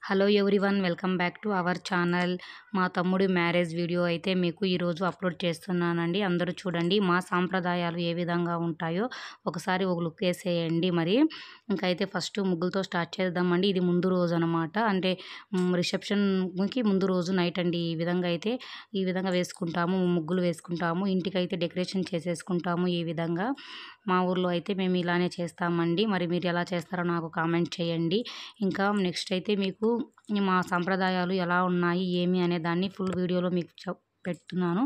Hello everyone, welcome back to our channel. మా తమ్ముడి marriage video అయితే మీకు ఈరోజు అప్లోడ్ చేస్తున్నానండి. అందరూ చూడండి మా సాంప్రదాయాలు ఏ విధంగా ఉంటాయో ఒకసారి ఒక లుక్ వేసేయండి. మరి ఇంకా అయితే ఫస్ట్ ముగ్గులతో స్టార్ట్ చేద్దామండి. ఇది ముందు రోజు అనమాట, అంటే రిసెప్షన్కి ముందు రోజు నైట్ అండి. ఈ విధంగా వేసుకుంటాము, ముగ్గులు వేసుకుంటాము, ఇంటికైతే డెకరేషన్ చేసేసుకుంటాము. ఈ విధంగా మా ఊర్లో అయితే మేము ఇలానే చేస్తామండి. మరి మీరు ఎలా చేస్తారో నాకు కామెంట్ చేయండి. ఇంకా నెక్స్ట్ అయితే మీకు మా సాంప్రదాయాలు ఎలా ఉన్నాయి ఏమి అనే దాన్ని ఫుల్ వీడియోలో మీకు పెడుతున్నాను.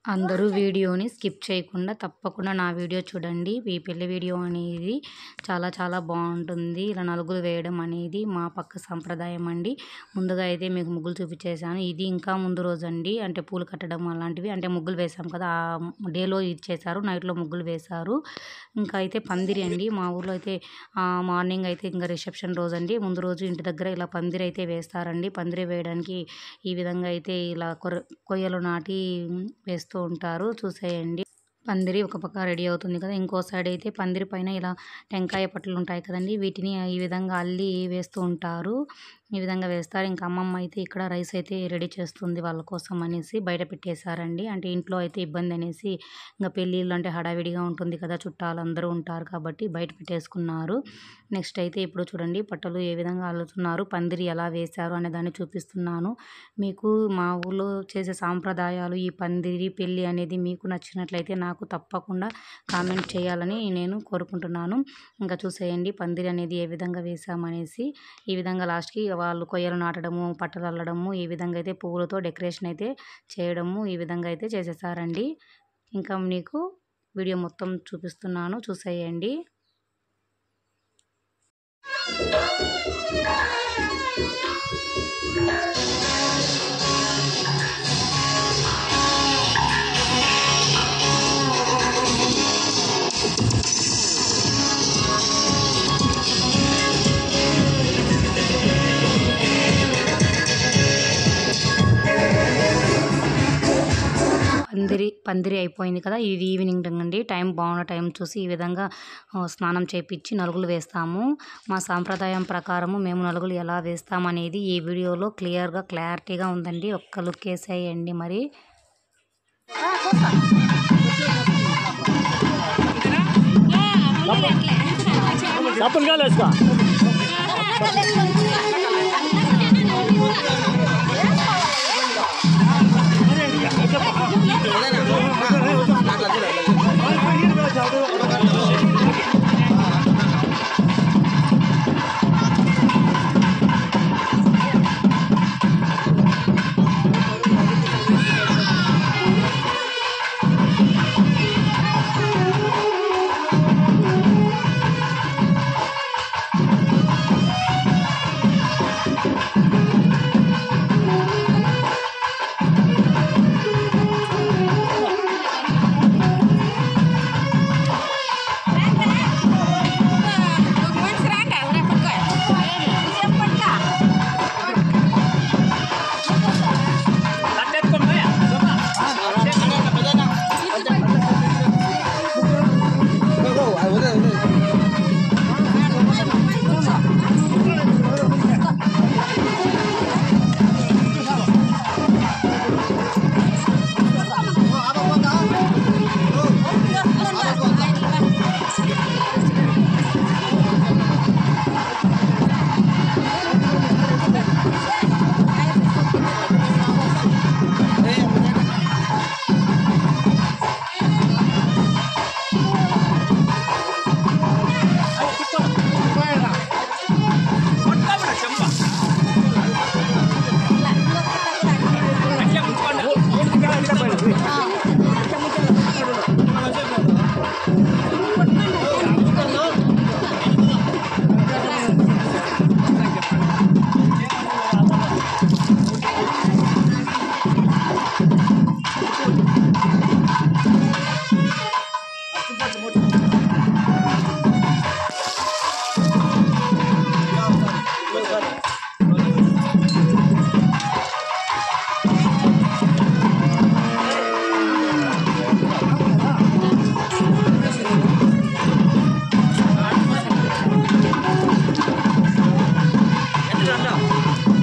అందరూ వీడియోని స్కిప్ చేయకుండా తప్పకుండా నా వీడియో చూడండి. ఈ పెళ్లి వీడియో అనేది చాలా చాలా బాగుంటుంది. ఇలా నలుగులు వేయడం అనేది మా పక్క సంప్రదాయం అండి. ముందుగా అయితే మీకు ముగ్గులు చూపించేసాను. ఇది ఇంకా ముందు రోజు అండి, అంటే పూలు కట్టడం అలాంటివి, అంటే ముగ్గులు వేసాం కదా, ఆ డేలో ఇచ్చేసారు, నైట్లో ముగ్గులు వేశారు. ఇంకా అయితే పందిరి అండి. మా ఊర్లో అయితే మార్నింగ్ అయితే ఇంకా రిసెప్షన్ రోజు అండి, ముందు రోజు ఇంటి దగ్గర ఇలా పందిరి అయితే వేస్తారండి. పందిరి వేయడానికి ఈ విధంగా అయితే ఇలా కొయ్యలు నాటి వేస్తూ ఉంటారు. చూసేయండి, పందిరి ఒక పక్క రెడీ అవుతుంది కదా, ఇంకో సైడ్ అయితే పందిరి పైన ఇలా టెంకాయ పట్లు ఉంటాయి కదండి, వీటిని ఈ విధంగా అల్లి వేస్తూ ఉంటారు. ఈ విధంగా వేస్తారు. ఇంకా అమ్మమ్మ అయితే ఇక్కడ రైస్ అయితే రెడీ చేస్తుంది వాళ్ళ కోసం అనేసి బయట పెట్టేశారండి. అంటే ఇంట్లో అయితే ఇబ్బంది అనేసి, ఇంకా పెళ్ళిళ్ళు అంటే హడావిడిగా ఉంటుంది కదా, చుట్టాలు అందరూ ఉంటారు కాబట్టి బయట పెట్టేసుకున్నారు. నెక్స్ట్ అయితే ఇప్పుడు చూడండి పట్టలు ఏ విధంగా అల్లుతున్నారు, పందిరి ఎలా వేశారు అనే దాన్ని చూపిస్తున్నాను మీకు. మా ఊళ్ళో చేసే సాంప్రదాయాలు, ఈ పందిరి పెళ్ళి అనేది మీకు నచ్చినట్లయితే నాకు తప్పకుండా కామెంట్ చేయాలని నేను కోరుకుంటున్నాను. ఇంకా చూసేయండి పందిరి అనేది ఏ విధంగా వేసామనేసి. ఈ విధంగా లాస్ట్కి వాళ్ళు కొయ్యలు నాటడము, పట్టలు అల్లడము, ఈ విధంగా అయితే పువ్వులతో డెకరేషన్ అయితే చేయడము, ఈ విధంగా అయితే చేసేసారండి. ఇంకా మీకు వీడియో మొత్తం చూపిస్తున్నాను, చూసేయండి. పందిరి అయిపోయింది కదా, ఇది ఈవినింగ్ అండి. టైం బాగున్న టైం చూసి ఈ విధంగా స్నానం చేపించి నలుగులు వేస్తాము. మా సాంప్రదాయం ప్రకారము మేము నలుగులు ఎలా వేస్తామనేది ఈ వీడియోలో క్లారిటీగా ఉందండి. ఒక్క లుక్ వేసేయండి. మరి Anda.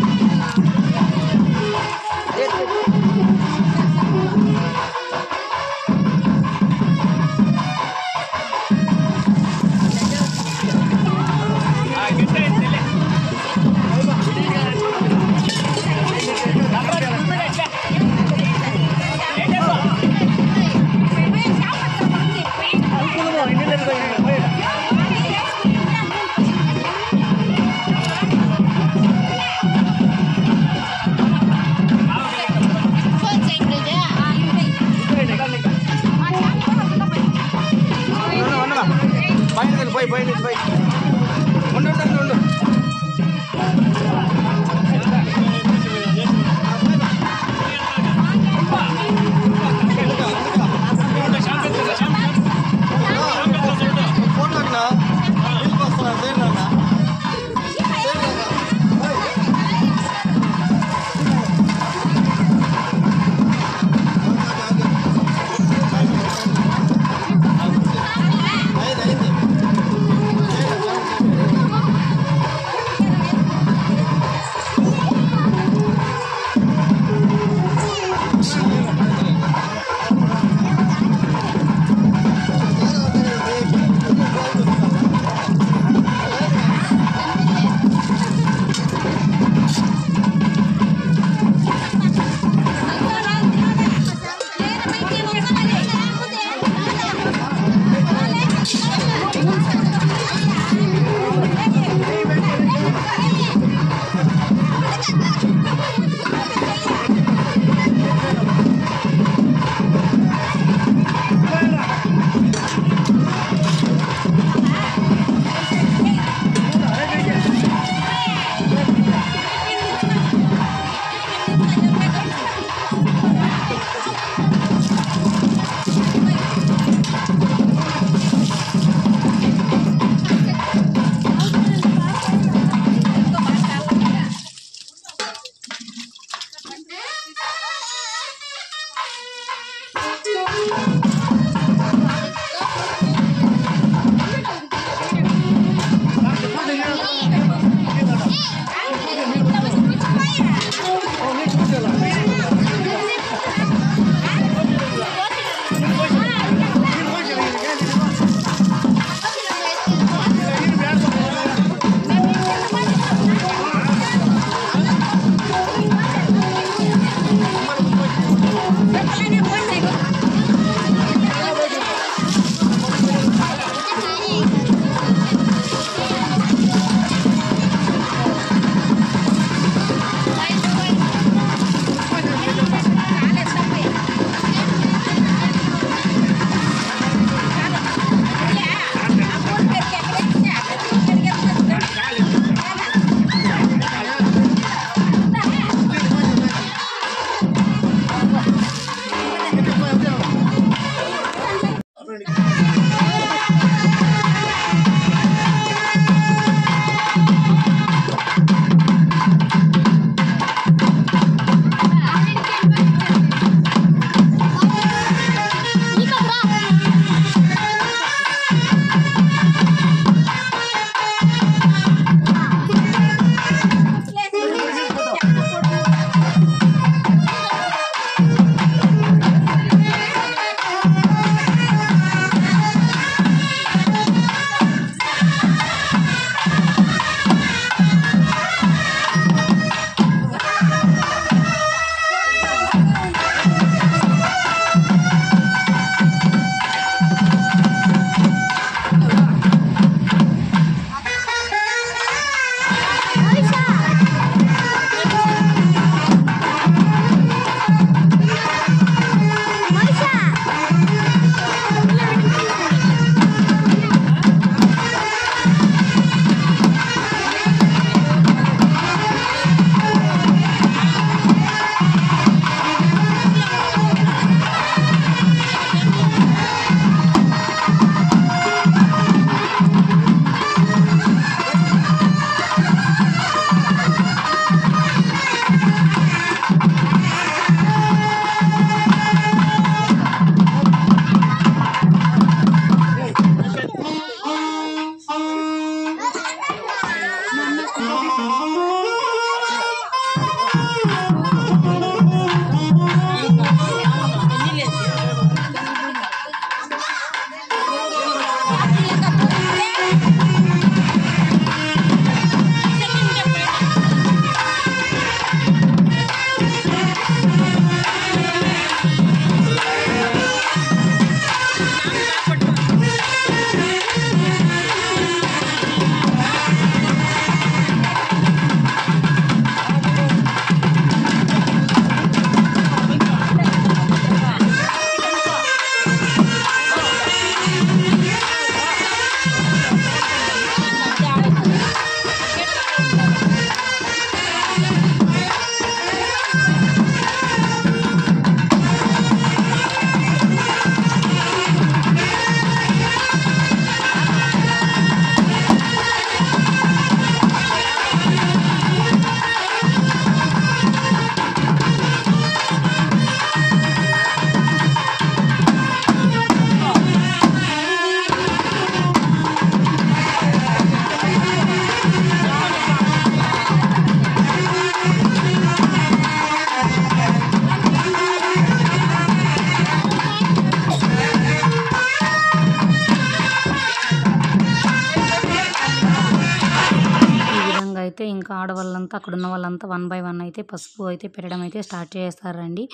అయితే ఇంకా ఆడవాళ్ళంతా అక్కడున్న వాళ్ళంతా 1 బై 1 అయితే పసుపు అయితే పెట్టడం అయితే స్టార్ట్ చేస్తారండి.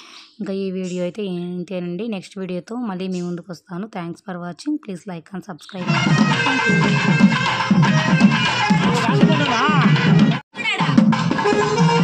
ఇంకా ఈ వీడియో అయితే ఇంతేనండి. నెక్స్ట్ వీడియోతో మళ్ళీ మీ ముందుకొస్తాను. Thanks for watching. Please like and subscribe. Thank you.